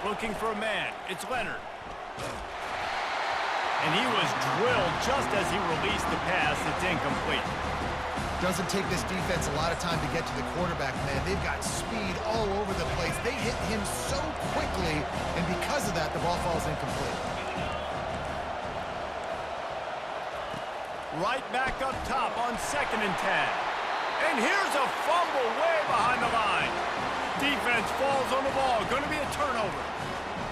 Looking for a man. It's Leonard. And he was drilled just as he released the pass. It's incomplete. Doesn't take this defense a lot of time to get to the quarterback, man. They've got speed all over the place. They hit him so quickly, and because of that, the ball falls incomplete. Right back up top on 2nd and 10. And here's a fumble way behind the line. Defense falls on the ball. Going to be a turnover.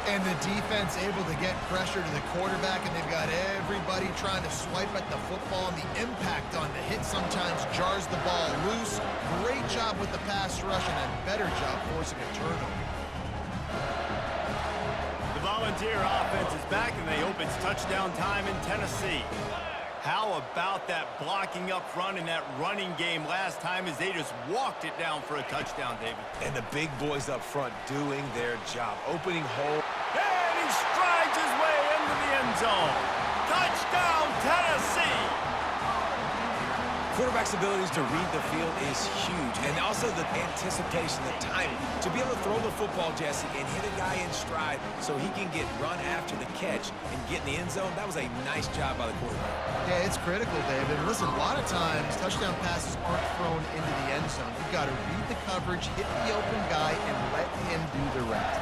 And the defense able to get pressure to the quarterback, and they've got everybody trying to swipe at the football, and the impact on the hit sometimes jars the ball loose. Great job with the pass rush, and a better job forcing a turnover. The Volunteer offense is back, and they hope it's touchdown time in Tennessee. How about that blocking up front in that running game last time as they just walked it down for a touchdown, David? And the big boys up front doing their job. Opening hole. And he strides his way into the end zone. Touchdown, Tennessee! Quarterback's abilities to read the field is huge. And also the anticipation, the timing. To be able to throw the football, Jesse, and hit a guy in stride so he can get run after the catch and get in the end zone, that was a nice job by the quarterback. Yeah, it's critical, David. Listen, a lot of times, touchdown passes aren't thrown into the end zone. You've got to read the coverage, hit the open guy, and let him do the rest.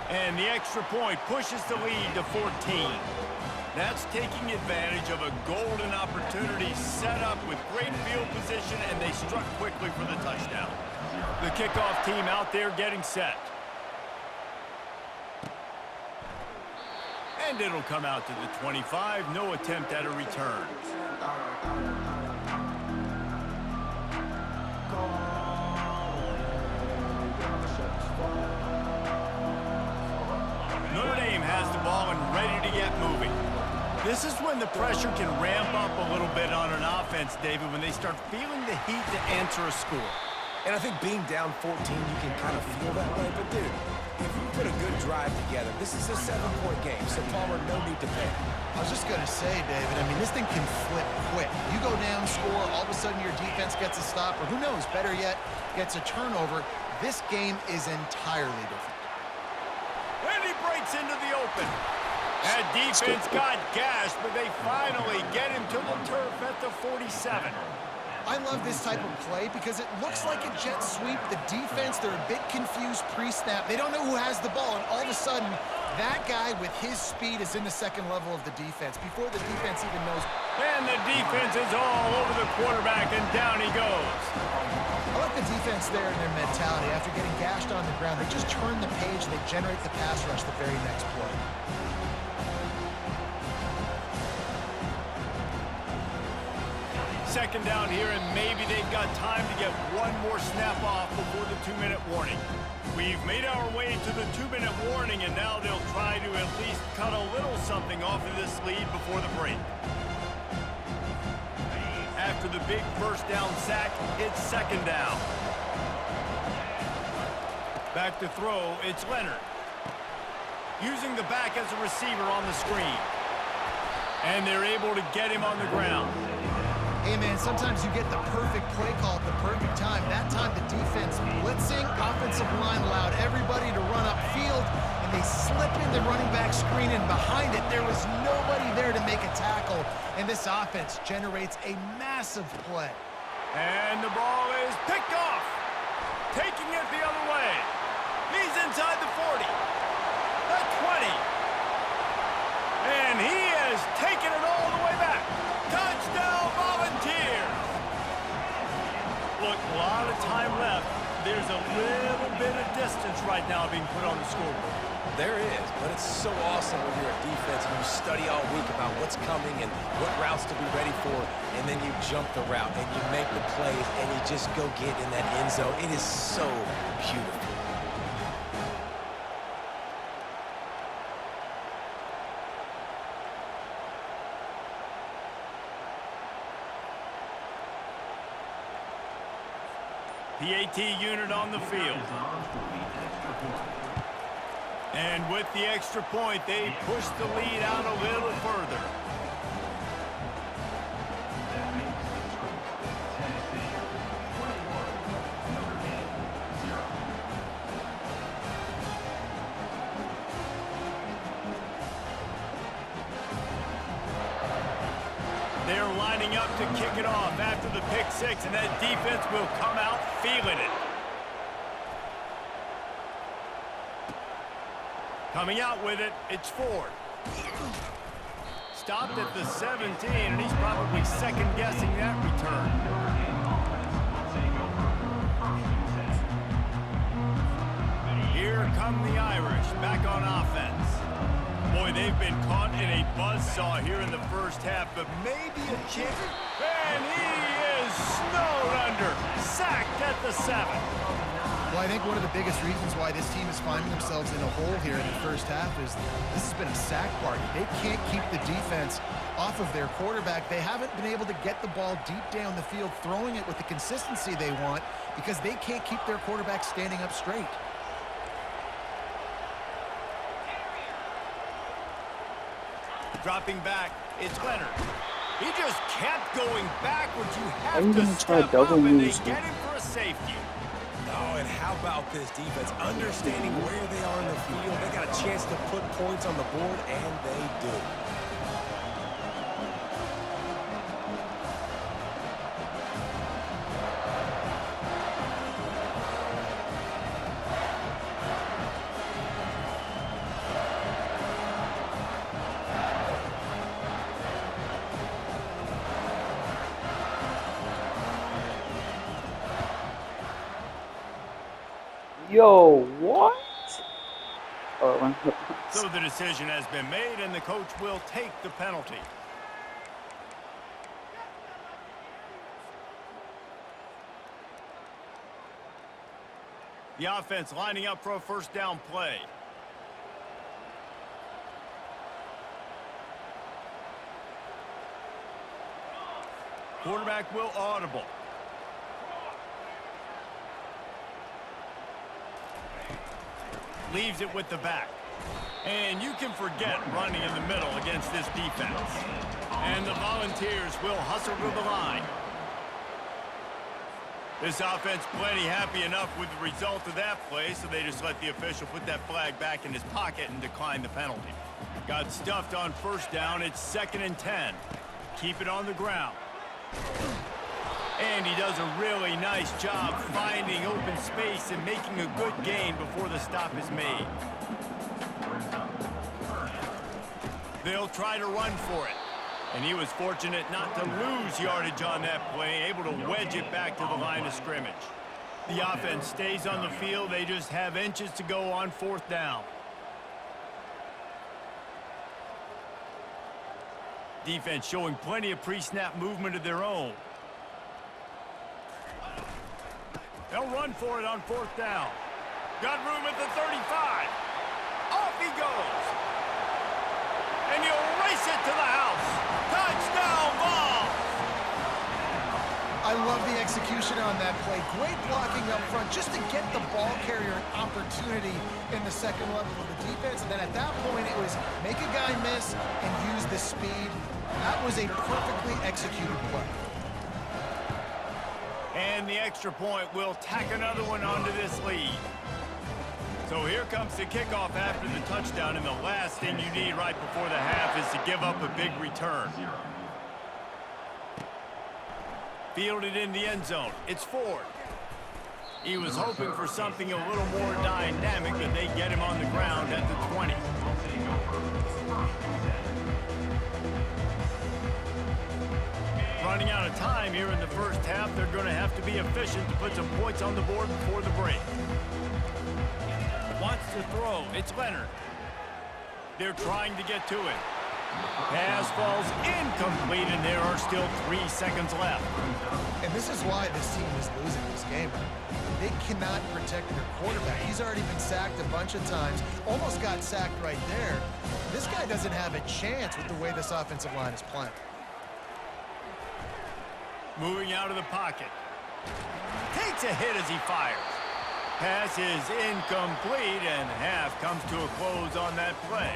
And the extra point pushes the lead to 14. That's taking advantage of a golden opportunity set up with great field position, and they struck quickly for the touchdown. The kickoff team out there getting set. And it'll come out to the 25. No attempt at a return. Notre Dame has the ball and ready to get moving. This is when the pressure can ramp up a little bit on an offense, David, when they start feeling the heat to answer a score. And I think being down 14, you can kind of feel that way. But, dude, if you put a good drive together, this is a 7-point game, so Palmer, no need to panic. I was just going to say, David, I mean, this thing can flip quick. You go down, score, all of a sudden your defense gets a stop, or who knows, better yet, gets a turnover. This game is entirely different. And he breaks into the open. That defense got gashed, but they finally get him to the turf at the 47. I love this type of play because it looks like a jet sweep. The defense, they're a bit confused pre-snap. They don't know who has the ball, and all of a sudden, that guy with his speed is in the second level of the defense before the defense even knows. And the defense is all over the quarterback, and down he goes. I like the defense there and their mentality. After getting gashed on the ground, they just turn the page and they generate the pass rush the very next play. Second down here, and maybe they've got time to get one more snap off before the 2-minute warning. We've made our way to the 2-minute warning, and now they'll try to at least cut a little something off of this lead before the break. After the big first down sack, it's second down. Back to throw, it's Leonard. Using the back as a receiver on the screen. And they're able to get him on the ground. Hey, man, sometimes you get the perfect play call at the perfect time. That time the defense blitzing, offensive line allowed everybody to run upfield, and they slip in the running back screen, and behind it, there was nobody there to make a tackle, and this offense generates a massive play. And the ball is picked off. Taking it the other way. He's inside the 40. The 20. And he has taken it all the way back. Touchdown, Volunteers! Look, a lot of time left. There's a little bit of distance right now being put on the scoreboard. There is, but it's so awesome when you're a defense and you study all week about what's coming and what routes to be ready for, and then you jump the route and you make the plays and you just go get in that end zone. It is so beautiful. The AT unit on the field. And with the extra point, they push the lead out a little further. lining up to kick it off after the pick six, and that defense will come out feeling it. Coming out with it, it's Ford. Stopped at the 17, and he's probably second-guessing that return. Here come the Irish, back on offense. Boy, they've been caught in a buzzsaw here in the first half, but maybe a chance. And he is snowed under, sacked at the 7. Well, I think one of the biggest reasons why this team is finding themselves in a hole here in the first half is this has been a sack party. They can't keep the defense off of their quarterback. They haven't been able to get the ball deep down the field, throwing it with the consistency they want because they can't keep their quarterback standing up straight. Dropping back, it's Leonard. He just kept going backwards. You have I'm to gonna try step double up, and they moves. get him for a safety. Oh, and how about this defense? Understanding where they are in the field. They got a chance to put points on the board, and they do. Yo, what? Oh, So the decision has been made, and the coach will take the penalty. The offense lining up for a first down play. Quarterback will audible. Leaves it with the back. And you can forget running in the middle against this defense. And the Volunteers will hustle to the line. This offense plenty happy enough with the result of that play, so they just let the official put that flag back in his pocket and decline the penalty. Got stuffed on first down. It's 2nd and 10. Keep it on the ground. And he does a really nice job finding open space and making a good gain before the stop is made. They'll try to run for it. And he was fortunate not to lose yardage on that play, able to wedge it back to the line of scrimmage. The offense stays on the field. They just have inches to go on 4th down. Defense showing plenty of pre-snap movement of their own. They'll run for it on 4th down. Got room at the 35. Off he goes. And he'll race it to the house. Touchdown ball. I love the execution on that play. Great blocking up front just to get the ball carrier an opportunity in the second level of the defense. And then at that point, it was make a guy miss and use the speed. That was a perfectly executed play. And the extra point will tack another one onto this lead. So here comes the kickoff after the touchdown, and the last thing you need right before the half is to give up a big return. Fielded in the end zone. It's Ford. He was hoping for something a little more dynamic, but they get him on the ground at the 20. Running out of time here in the first half. They're going to have to be efficient to put some points on the board before the break. Wants to throw. It's Leonard. They're trying to get to it. Pass falls incomplete, and there are still 3 seconds left. And this is why this team is losing this game. They cannot protect their quarterback. He's already been sacked a bunch of times. Almost got sacked right there. This guy doesn't have a chance with the way this offensive line is playing. Moving out of the pocket. Takes a hit as he fires. Pass is incomplete, and half comes to a close on that play.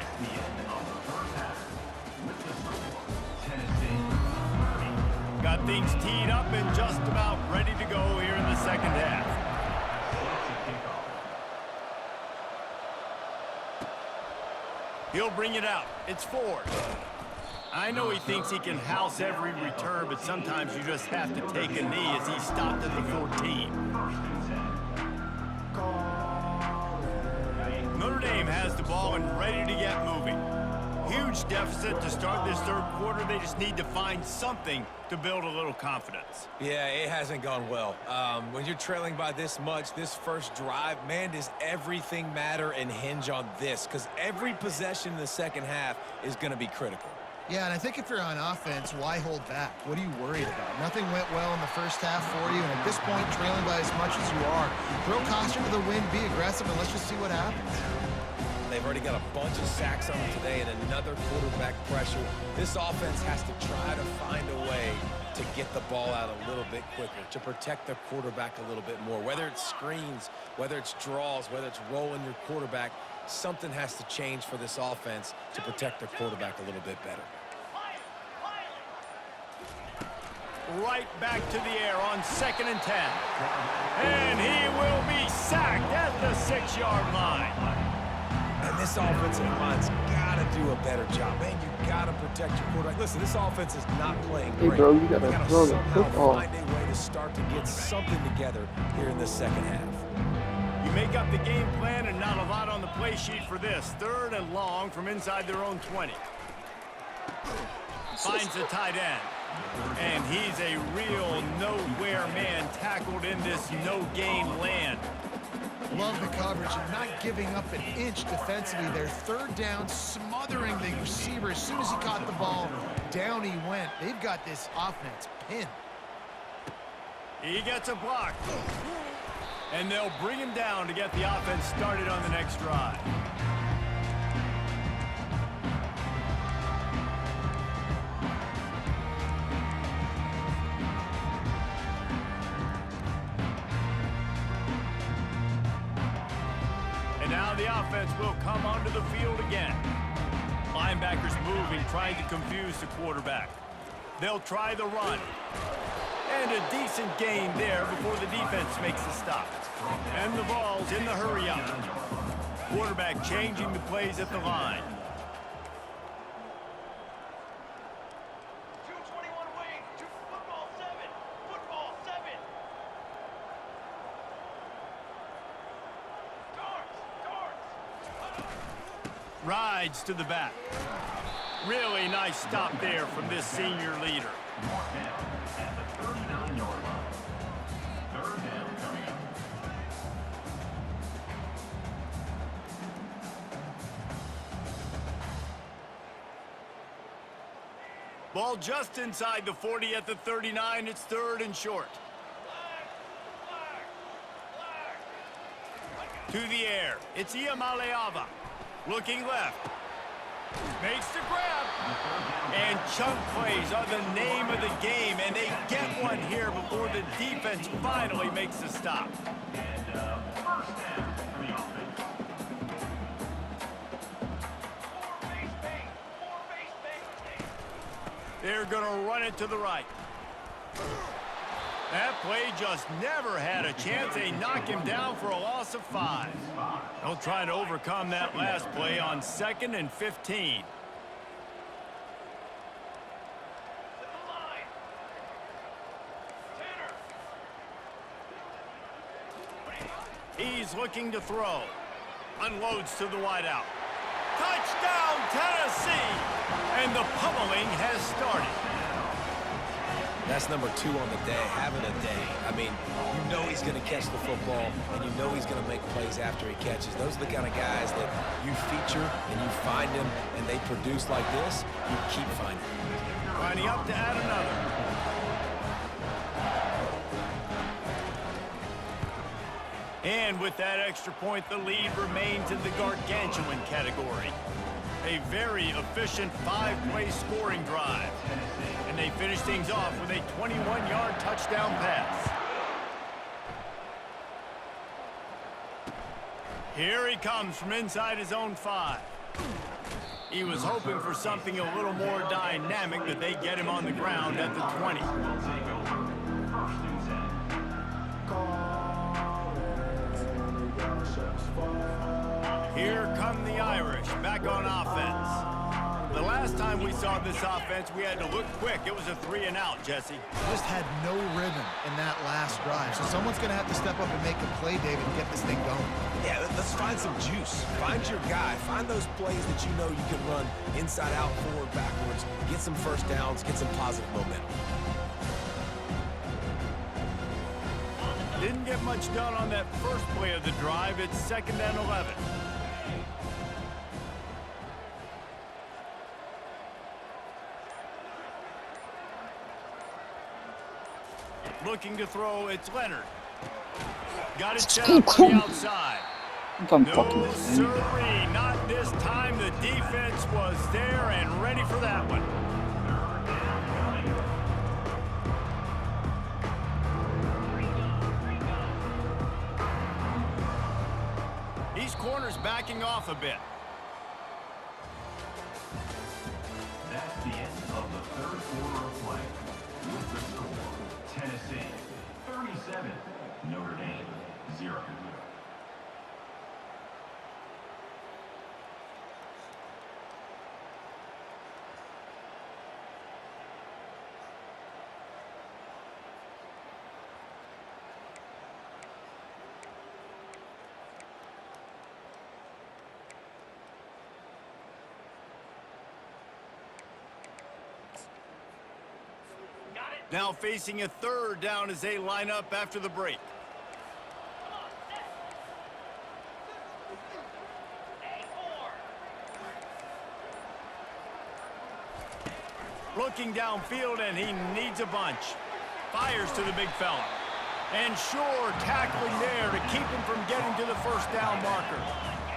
Got things teed up and just about ready to go here in the second half. He'll bring it out. It's Ford. I know he thinks he can house every return, but sometimes you just have to take a knee as he stopped at the 14. Notre Dame has the ball and ready to get moving. Huge deficit to start this third quarter. They just need to find something to build a little confidence. Yeah, it hasn't gone well. When you're trailing by this much, this first drive, man, does everything matter and hinge on this? Because every possession in the second half is going to be critical. Yeah, and I think if you're on offense, why hold back? What are you worried about? Nothing went well in the first half for you, and at this point, trailing by as much as you are, throw caution to the wind, be aggressive, and let's just see what happens. They've already got a bunch of sacks on them today and another quarterback pressure. This offense has to try to find a way to get the ball out a little bit quicker, to protect the quarterback a little bit more. Whether it's screens, whether it's draws, whether it's rolling your quarterback, something has to change for this offense to protect their quarterback a little bit better. Right back to the air on 2nd and 10. And he will be sacked at the 6-yard line. And this offensive line's got to do a better job. Man, you got to protect your quarterback. Listen, this offense is not playing great. Hey, bro, you got They to gotta throw the somehow football. find a way to start to get something together here in the second half. You make up the game plan and not a lot on the play sheet for this. 3rd and long from inside their own 20. Finds the tight end. And he's a real nowhere man tackled in this no-gain land. Love the coverage and not giving up an inch defensively. Their 3rd down, smothering the receiver. As soon as he caught the ball, down he went. They've got this offense pinned. He gets a block. And they'll bring him down to get the offense started on the next drive. And now the offense will come onto the field again. Linebackers moving, trying to confuse the quarterback. They'll try the run. And a decent gain there before the defense makes the stop. And the ball's in the hurry-up. Quarterback changing the plays at the line. 221 wing, football 7, football 7. Rides to the back. Really nice stop there from this senior leader. At the 39-yard line. 3rd down coming up. Ball just inside the 40 at the 39. It's 3rd and short. To the air. It's Iamaleava. Looking left. Makes the grab. And chunk plays are the name of the game, and they get one here before the defense finally makes the stop. And 1st down for the offense. 4 base bang. They're going to run it to the right. That play just never had a chance. They knock him down for a loss of 5. They'll try to overcome that last play on 2nd and 15. He's looking to throw. Unloads to the wideout. Touchdown, Tennessee! And the pummeling has started. That's number 2 on the day, having a day. I mean, you know he's going to catch the football, and you know he's going to make plays after he catches. Those are the kind of guys that you feature and you find them, and they produce like this, you keep finding them. Lining up to add another. And with that extra point, the lead remains in the gargantuan category. A very efficient 5-play scoring drive. And they finish things off with a 21-yard touchdown pass. Here he comes from inside his own 5. He was hoping for something a little more dynamic, but they get him on the ground at the 20. Here come the Irish back on offense. The last time we saw this offense, we had to look quick. It was a 3 and out, Jesse. Just had no rhythm in that last drive. So someone's going to have to step up and make a play, David, and get this thing going. Yeah, let's find some juice. Find your guy. Find those plays that you know you can run inside out, forward, backwards. Get some first downs. Get some positive momentum. Didn't get much done on that first play of the drive. It's 2nd and 11. Looking to throw, it's Leonard. Got it set up on the outside. I think I'm No, fucking this thing. sirree, not this time. The defense was there and ready for that one. These corners backing off a bit. That's the end of the third quarter of play. With the score, Tennessee 37, Notre Dame 0. Now facing a 3rd down as they line up after the break. Looking downfield, and he needs a bunch. Fires to the big fella. And sure, tackling there to keep him from getting to the first down marker.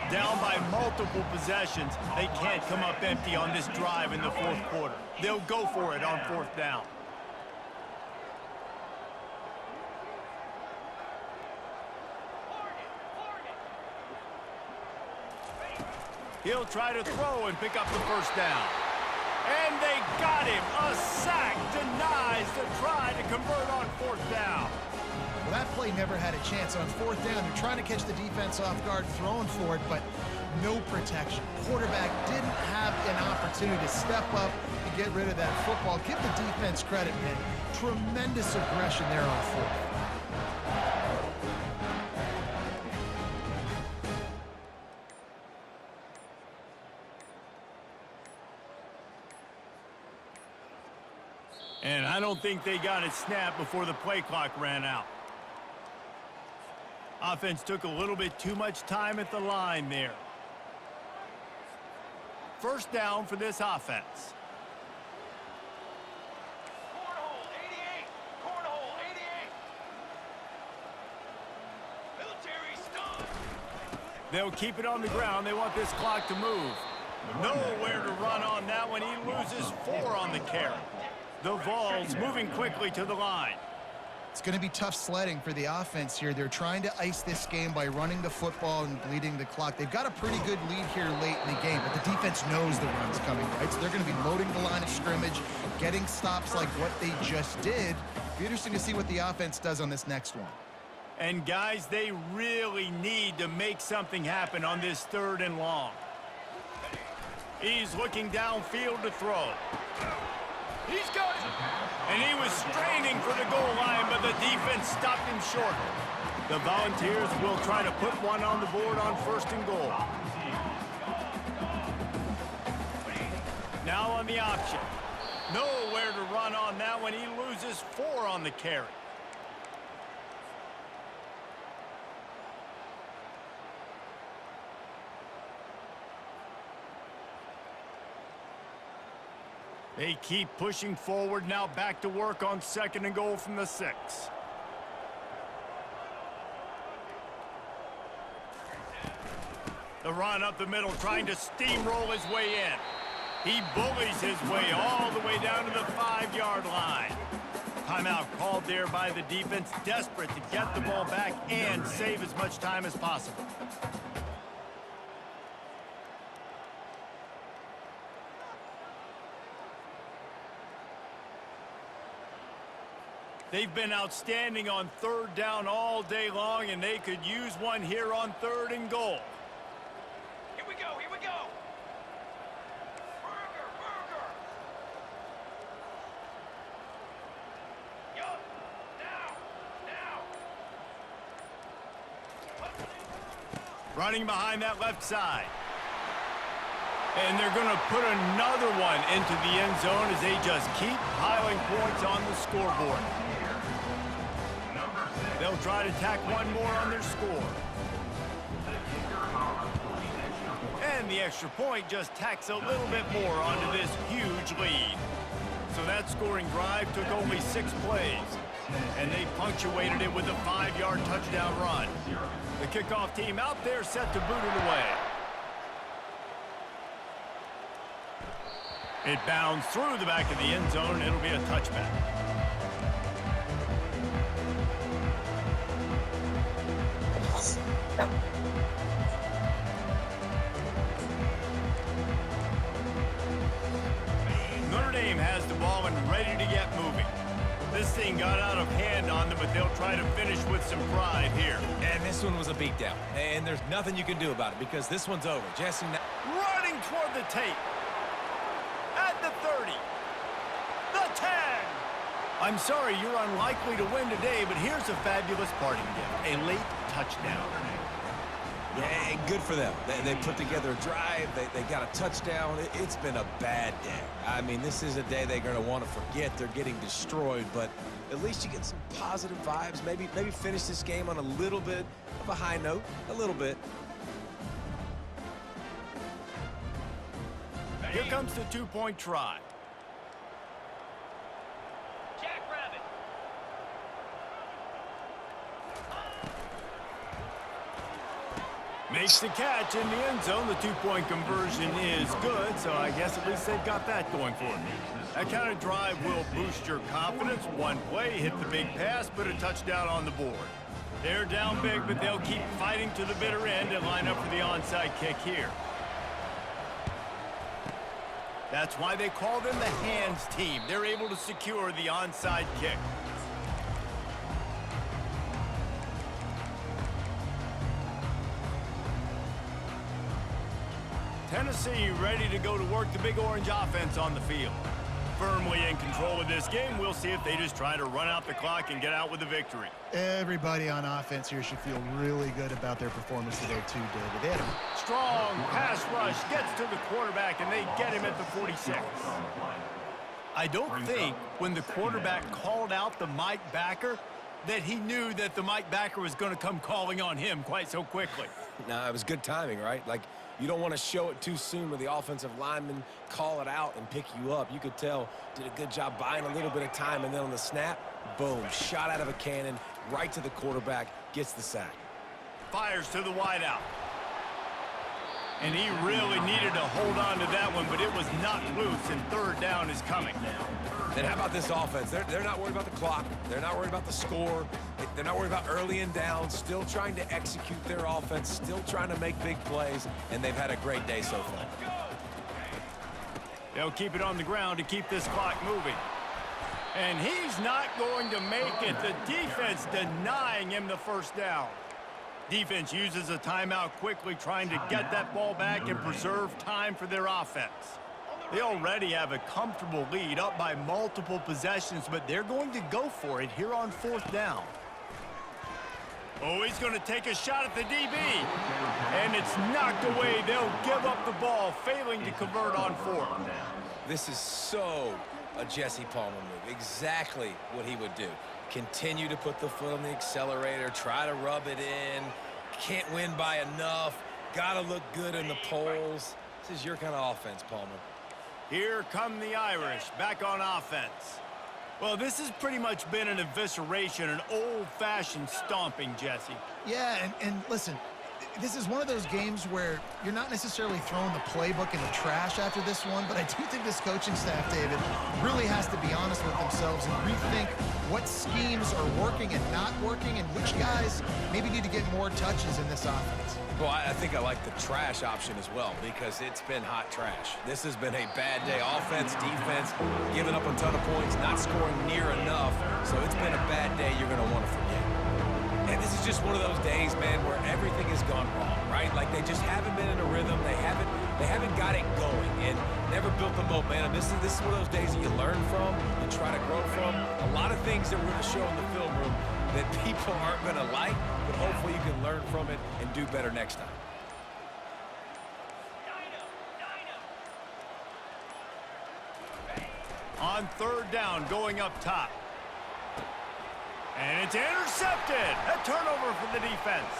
Down by multiple possessions, they can't come up empty on this drive in the 4th quarter. They'll go for it on 4th down. He'll try to throw and pick up the first down. And they got him. A sack denies the try to convert on 4th down. Well, that play never had a chance. On 4th down, they're trying to catch the defense off guard, throwing for it, but no protection. Quarterback didn't have an opportunity to step up and get rid of that football. Give the defense credit, man. Tremendous aggression there on 4th. And I don't think they got it snapped before the play clock ran out. Offense took a little bit too much time at the line there. First down for this offense. Cornhole 88! Cornhole 88! Military stun! They'll keep it on the ground. They want this clock to move. Nowhere to run on that one. He loses 4 on the carry. The Vols moving quickly to the line. It's going to be tough sledding for the offense here. They're trying to ice this game by running the football and bleeding the clock. They've got a pretty good lead here late in the game, but the defense knows the run's coming, right? So they're going to be loading the line of scrimmage, getting stops like what they just did. Be interesting to see what the offense does on this next one. And guys, they really need to make something happen on this 3rd and long. He's looking downfield to throw. He's got it. And he was straining for the goal line, but the defense stopped him short. The Volunteers will try to put one on the board on 1st and goal. Now on the option. Nowhere to run on that one. He loses 4 on the carry. They keep pushing forward, now back to work on 2nd and goal from the 6. The run up the middle, trying to steamroll his way in. He bullies his way all the way down to the 5-yard line. Timeout called there by the defense, desperate to get the ball back and save as much time as possible. They've been outstanding on 3rd down all day long, and they could use one here on 3rd and goal. Here we go, here we go! Burger, Running behind that left side. And they're going to put another one into the end zone as they just keep piling points on the scoreboard. They'll try to tack one more on their score. And the extra point just tacks a little bit more onto this huge lead. So that scoring drive took only 6 plays, and they punctuated it with a 5-yard touchdown run. The kickoff team out there set to boot it away. It bounds through the back of the end zone, and it'll be a touchback. Notre Dame has the ball and ready to get moving. This thing got out of hand on them, but they'll try to finish with some pride here. And this one was a beatdown. And there's nothing you can do about it because this one's over. Jesse running toward the tape. At the 30. The 10. I'm sorry you're unlikely to win today, but here's a fabulous parting gift. A late touchdown. Yeah, good for them. They put together a drive. They got a touchdown. It's been a bad day. I mean, this is a day they're going to want to forget. They're getting destroyed, but at least you get some positive vibes. Maybe finish this game on a little bit of a high note. A little bit. Here comes the 2-point try. Jackrabbit. Makes the catch in the end zone. The 2-point conversion is good, so I guess at least they've got that going for them. That kind of drive will boost your confidence. One play, hit the big pass, put a touchdown on the board. They're down big, but they'll keep fighting to the bitter end and line up for the onside kick here. That's why they call them the hands team. They're able to secure the onside kick. Tennessee ready to go to work the Big Orange offense on the field. Firmly in control of this game. We'll see if they just try to run out the clock and get out with a victory. Everybody on offense here should feel really good about their performance today too, David. They had a Strong pass rush gets to the quarterback, and they get him at the 46. I don't think when the quarterback called out the Mike backer that he knew that the Mike backer was going to come calling on him quite so quickly. No, it was good timing, right? Like, you don't want to show it too soon where the offensive lineman call it out and pick you up. You could tell, did a good job buying a little bit of time, and then on the snap, boom, shot out of a cannon, right to the quarterback, gets the sack. Fires to the wideout. And he really needed to hold on to that one, but it was knocked loose, and third down is coming. Then how about this offense? They're not worried about the clock. They're not worried about the score. They're not worried about early and down. Still trying to execute their offense. Still trying to make big plays. And they've had a great day so far. They'll keep it on the ground to keep this clock moving. And he's not going to make it. The defense denying him the first down. Defense uses a timeout quickly, trying to get that ball back and preserve time for their offense. They already have a comfortable lead, up by multiple possessions, but they're going to go for it here on fourth down. Oh, he's going to take a shot at the DB. And it's knocked away. They'll give up the ball, failing to convert on fourth. This is so a Jesse Palmer move. Exactly what he would do. Continue to put the foot on the accelerator, try to rub it in. Can't win by enough. Got to look good in the polls. This is your kind of offense, Palmer. Here come the Irish, back on offense. Well, this has pretty much been an evisceration, an old-fashioned stomping, Jesse. Yeah, and listen, this is one of those games where you're not necessarily throwing the playbook in the trash after this one, but I do think this coaching staff, David, really has to be honest with themselves and rethink what schemes are working and not working and which guys maybe need to get more touches in this offense. Well, I think I like the trash option as well because it's been hot trash. This has been a bad day. Offense, defense, giving up a ton of points, not scoring near enough. So it's been a bad day you're going to want to forget. And this is just one of those days, man, where everything has gone wrong, right? Like they just haven't been in a rhythm. They haven't got it going and never built the momentum. This is one of those days that you learn from, you try to grow from. A lot of things that we're going to show in the film room that people aren't going to like, but hopefully you can learn from it and do better next time. On third down, going up top. And it's intercepted. A turnover for the defense.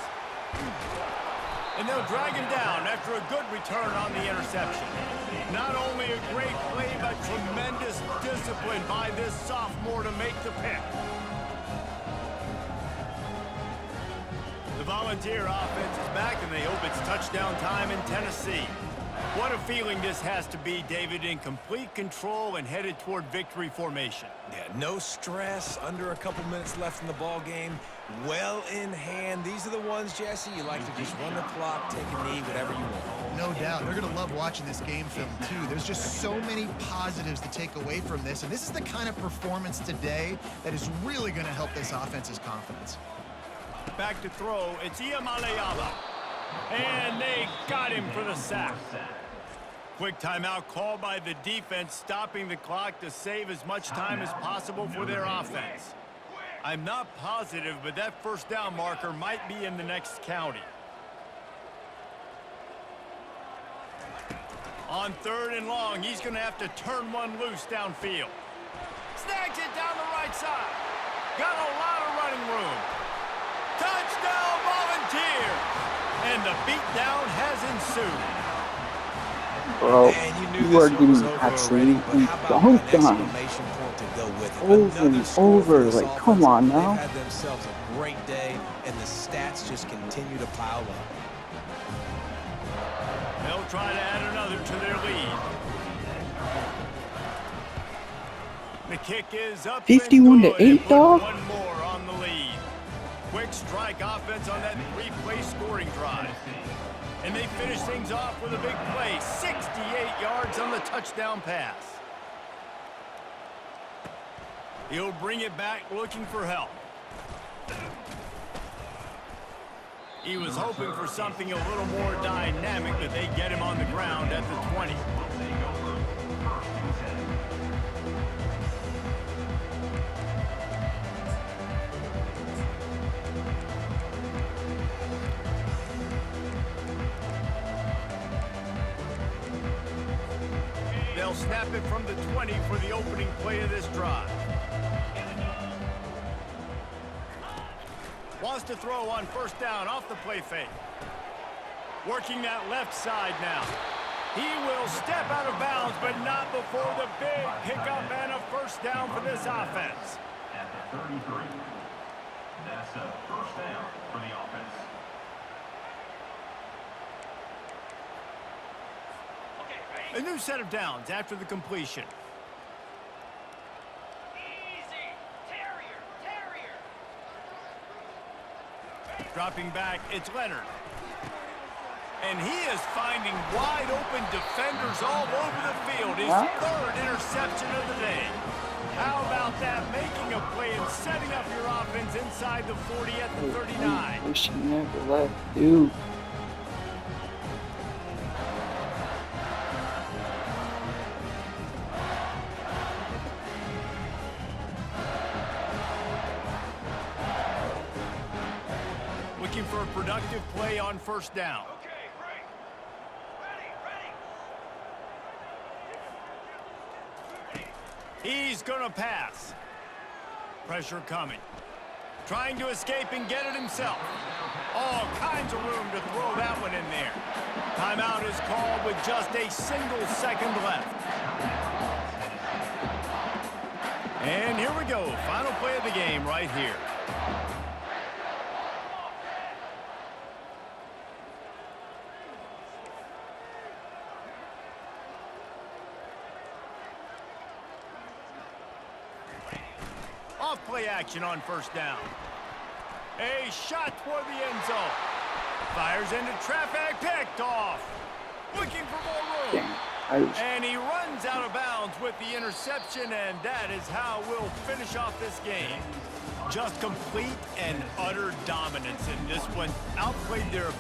And they'll drag him down after a good return on the interception. Not only a great play, but tremendous discipline by this sophomore to make the pick. The Volunteer offense is back, and they hope it's touchdown time in Tennessee. What a feeling this has to be, David, in complete control and headed toward victory formation. Yeah, no stress, under a couple minutes left in the ball game, well in hand. These are the ones, Jesse, you like to just run the clock, take a knee, whatever you want. No doubt. They're going to love watching this game film, too. There's just so many positives to take away from this, and this is the kind of performance today that is really going to help this offense's confidence. Back to throw, it's Iamaleava. And they got him for the sack. Quick timeout called by the defense, stopping the clock to save as much time as possible for their offense. I'm not positive, but that first down marker might be in the next county. On third and long, he's going to have to turn one loose downfield. Snags it down the right side. Got a lot of running room. Touchdown, Volunteers! And the beatdown has ensued. Bro, And you are getting absolutely dunked on. Over and over. Like, come on now. They've had themselves a great day, and the stats just continue to pile up. They'll try to add another to their lead. The kick is up. 51 to 8, dog. One more on the lead. Quick strike offense on that three-play scoring drive. And they finish things off with a big play. 68 yards on the touchdown pass. He'll bring it back looking for help. He was hoping for something a little more dynamic, but they get him on the ground at the 20. They'll snap it from the 20 for the opening play of this drive. Wants to throw on first down off the play fake. Working that left side now. He will step out of bounds, but not before the big pickup and a first down for this offense. At the 33. That's a first down for the offense. A new set of downs after the completion. Easy. Terrier. Dropping back, it's Leonard. And he is finding wide open defenders all over the field. His third interception of the day. How about that? Making a play and setting up your offense inside the 40 at the 39. Wish he never left, dude. Looking for a productive play on first down. Okay, break. Ready. He's gonna pass. Pressure coming. Trying to escape and get it himself. All kinds of room to throw that one in there. Timeout is called with just a single second left. And here we go. Final play of the game right here. Off-play action on first down. A shot toward the end zone. Fires into traffic, picked off. Looking for more room. And he runs out of bounds with the interception, and that is how we'll finish off this game. Just complete and utter dominance in this one. Outplayed their